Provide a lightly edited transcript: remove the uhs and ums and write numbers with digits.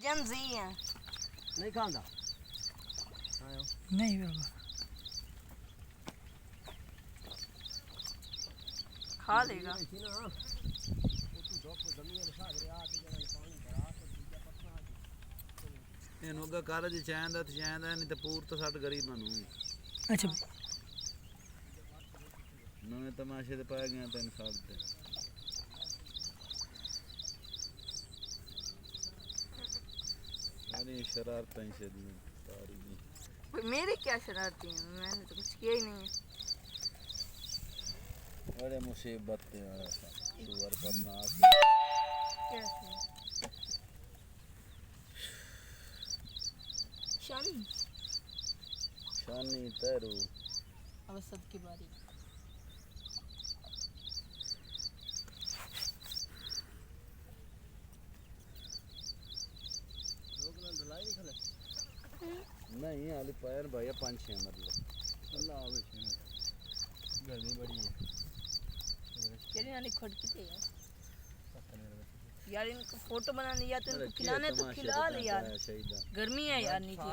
जंजी है नहीं खांदा आयो नहीं बाबा खा लेगा थी ना वो तू धोप जमीन खा रे आ ते जरा पानी भरा तो दूजा पत्ता ਇਹਨੂੰ ਅੱਗਾ ਕਾਲਜ ਚਾਹੁੰਦਾ ਤੇ ਚਾਹੁੰਦਾ ਨਹੀਂ ਤੇ ਪੂਰ ਤਾਂ ਸਾਡੇ ਗਰੀਬਾਂ ਨੂੰ अच्छा ਨਵੇਂ ਤਮਾਸ਼ੇ ਤੇ ਪੈ ਗਿਆ 3 ਸਾਲ ਤੇ अरे शरारतें ही से दी तारी दी भाई मेरी क्या शरारती हैं मैंने तो कुछ किया ही नहीं है बड़े मुसीबत पे आया था सुअर पर ना आके कैसे शानी शानी तैरू अब सबकी बारी नहीं हाली पैर भैया 5-6 मतलब अल्लाह आवे छे गर्मी बड़ी है तेरी नानी खड़कते यार पता नहीं लगा यार इनको फोटो बनाने या तो इनको खिलाने तो खिला ले यार गर्मी है यार नीचे अब